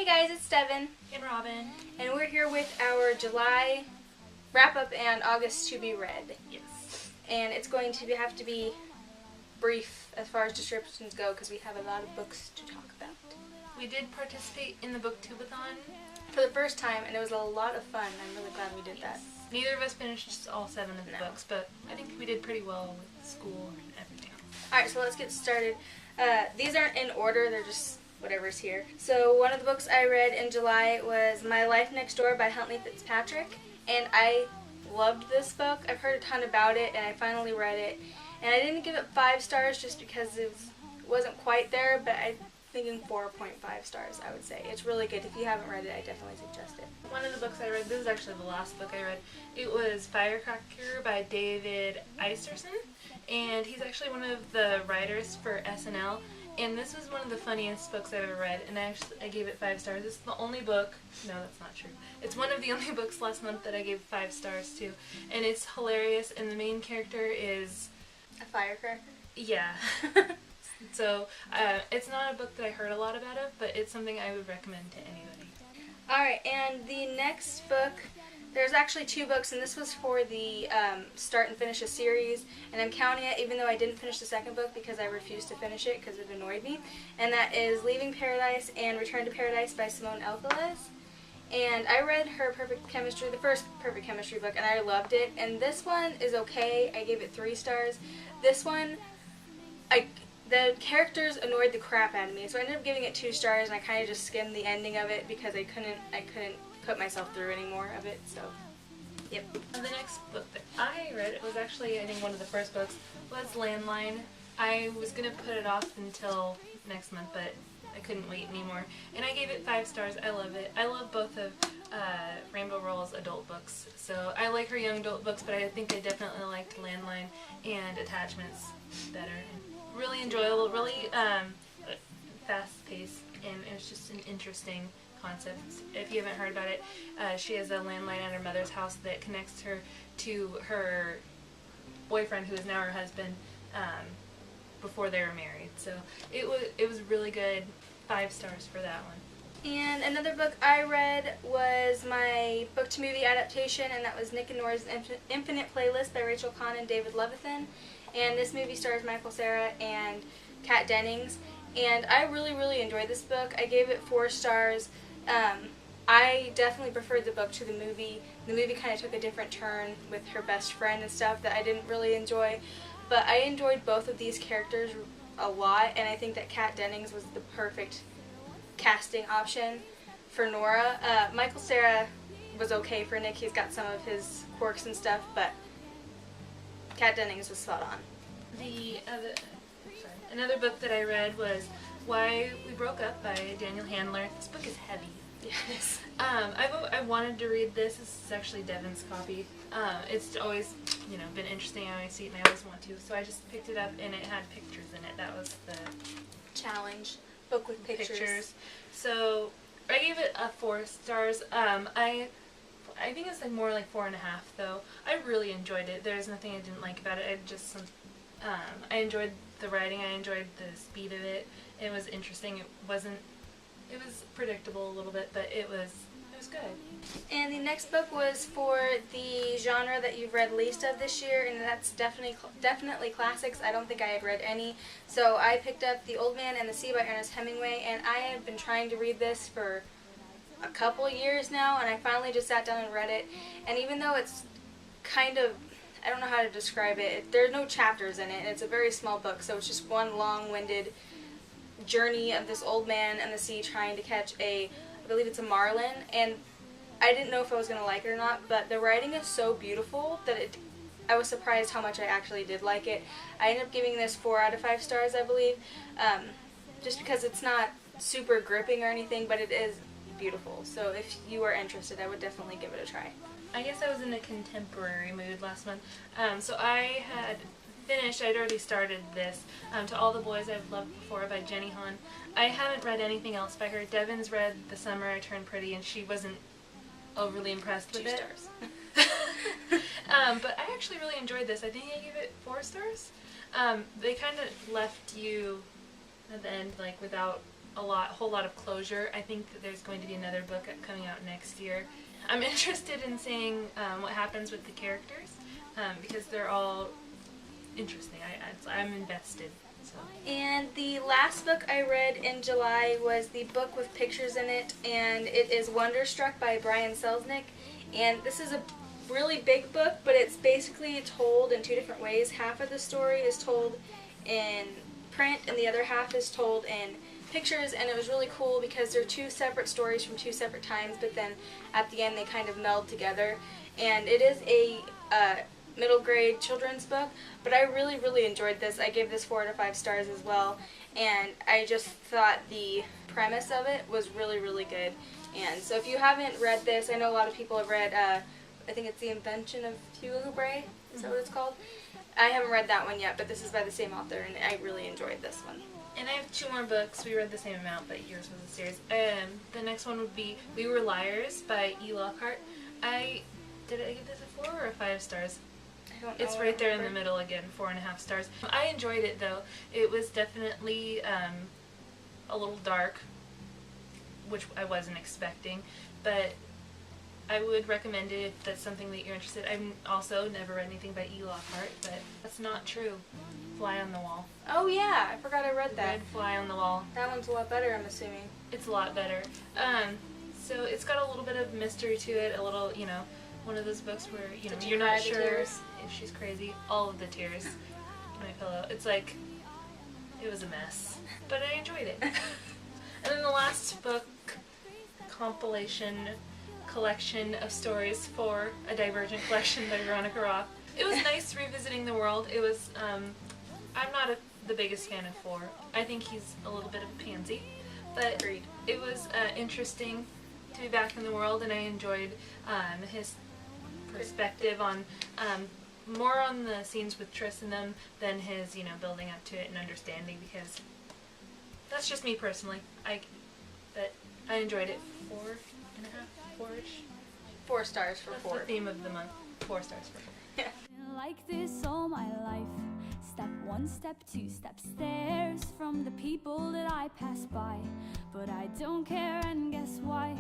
Hey guys, it's Devin. And Robin. And we're here with our July wrap-up and August to be read. Yes. And it's going to have to be brief as far as descriptions go because we have a lot of books to talk about. We did participate in the booktubeathon For the first time, and it was a lot of fun. I'm really glad we did that. Neither of us finished all 7 of the books, but I think we did pretty well with school and everything else. Alright, so let's get started. These aren't in order, they're just whatever's here. So one of the books I read in July was My Life Next Door by Huntley Fitzpatrick, and I loved this book. I've heard a ton about it, and I finally read it. And I didn't give it 5 stars just because it wasn't quite there, but I'm thinking 4.5 stars, I would say. It's really good. If you haven't read it, I definitely suggest it. One of the books I read, this is actually the last book I read, it was Firecracker by David Iserson, and he's actually one of the writers for SNL, and this was one of the funniest books I've ever read, and I gave it 5 stars. This is the only book, no that's not true, it's one of the only books last month that I gave 5 stars to, and it's hilarious, and the main character is... A firecracker? Yeah. So, it's not a book that I heard a lot about it, but it's something I would recommend to anybody. Alright, and the next book, there's actually 2 books, and this was for the start and finish a series, and I'm counting it even though I didn't finish the second book because I refused to finish it because it annoyed me, and that is Leaving Paradise and Return to Paradise by Simone Elkeles. And I read her Perfect Chemistry, the first Perfect Chemistry book, and I loved it, and this one is okay. I gave it 3 stars. This one, the characters annoyed the crap out of me, so I ended up giving it 2 stars, and I kind of just skimmed the ending of it because I couldn't put myself through any more of it, so, yep. The next book that I read, it was actually, I think one of the first books, was Landline. I was going to put it off until next month, but I couldn't wait anymore, and I gave it 5 stars. I love it. I love both of Rainbow Rowell's adult books, so I like her young adult books, but I think I definitely liked Landline and Attachments better. Really enjoyable, really fast-paced, and it's just an interesting concept. If you haven't heard about it, she has a landline at her mother's house that connects her to her boyfriend, who is now her husband, before they were married. So it was really good. 5 stars for that one. And another book I read was my book-to-movie adaptation, and that was Nick and Nora's Infinite Playlist by Rachel Kahn and David Levithan. And this movie stars Michael Cera and Kat Dennings, and I really enjoyed this book. I gave it 4 stars. I definitely preferred the book to the movie. The movie kind of took a different turn with her best friend and stuff that I didn't really enjoy, but I enjoyed both of these characters a lot, and I think that Kat Dennings was the perfect casting option for Nora. Michael Cera was okay for Nick. He's got some of his quirks and stuff, but Kat Dennings was spot on. Another book that I read was Why We Broke Up by Daniel Handler. This book is heavy. Yes. I wanted to read this. This is actually Devin's copy. It's always, been interesting. I always see it and I always want to. So I just picked it up and it had pictures in it. That was the challenge. Book with pictures. So I gave it 4 stars. I think it's more like 4.5 though. I really enjoyed it. There's nothing I didn't like about it. I enjoyed the writing. I enjoyed the speed of it. It was interesting. It was predictable a little bit, but it was good. And the next book was for the genre that you've read least of this year, and that's definitely classics. I don't think I had read any. So I picked up The Old Man and the Sea by Ernest Hemingway, and I have been trying to read this for a couple years now, and I finally just sat down and read it. And even though it's kind of, I don't know how to describe it, there are no chapters in it, and it's a very small book, so it's just one long-winded journey of this old man and the sea trying to catch I believe it's a marlin, and I didn't know if I was going to like it or not, but the writing is so beautiful that I was surprised how much I actually did like it. I ended up giving this 4 out of 5 stars, I believe, just because it's not super gripping or anything, but it is beautiful. So if you are interested, I would definitely give it a try. I guess I was in a contemporary mood last month, so I had finished, I'd already started this, To All the Boys I've Loved Before by Jenny Han. I haven't read anything else by her. Devin's read The Summer I Turned Pretty, and she wasn't overly impressed with 2 it. stars. But I actually really enjoyed this. I think I gave it 4 stars. They kind of left you at the end, like, without whole lot of closure. I think that there's going to be another book coming out next year. I'm interested in seeing what happens with the characters because they're all interesting. I'm invested. So. And the last book I read in July was the book with pictures in it, and it is Wonderstruck by Brian Selznick. And this is a really big book, but it's basically told in two different ways. Half of the story is told in print, and the other half is told in pictures, and it was really cool because they're two separate stories from two separate times, but then at the end they kind of meld together. And it is a middle grade children's book, but I really enjoyed this. I gave this 4 out of 5 stars as well, and I just thought the premise of it was really good. And so if you haven't read this, I know a lot of people have read I think it's The Invention of Hugo Bray, is that what it's called? I haven't read that one yet, but this is by the same author, and I really enjoyed this one. And I have 2 more books. We read the same amount, but yours was a series. The next one would be We Were Liars by E. Lockhart. Did I give this a 4 or a 5 stars? I don't know. It's right there in the middle again, 4.5 stars. I enjoyed it though. It was definitely a little dark, which I wasn't expecting, but I would recommend it if that's something that you're interested in. I've also never read anything by E. Lockhart, but that's not true. Fly on the Wall. Oh yeah, I forgot I read that. Red Fly on the Wall. That one's a lot better, I'm assuming. It's a lot better. So it's got a little bit of mystery to it, a little, one of those books where, Did you you're cry not the sure tears? if she's crazy. All of the tears in my pillow. It's like, it was a mess. But I enjoyed it. And then the last book, collection of stories for A Divergent Collection by Veronica Roth. It was nice revisiting the world. It was, I'm not the biggest fan of 4. I think he's a little bit of a pansy. But Agreed. It was interesting to be back in the world, and I enjoyed his perspective on more on the scenes with Triss in them than his, building up to it and understanding, because that's just me personally. But I enjoyed it. 4.5, 4-ish. 4 stars for That's 4. the theme of the month. 4 stars for 4. Yeah. Been like this all my life. Step 1, step 2, step stairs from the people that I pass by. But I don't care, and guess why?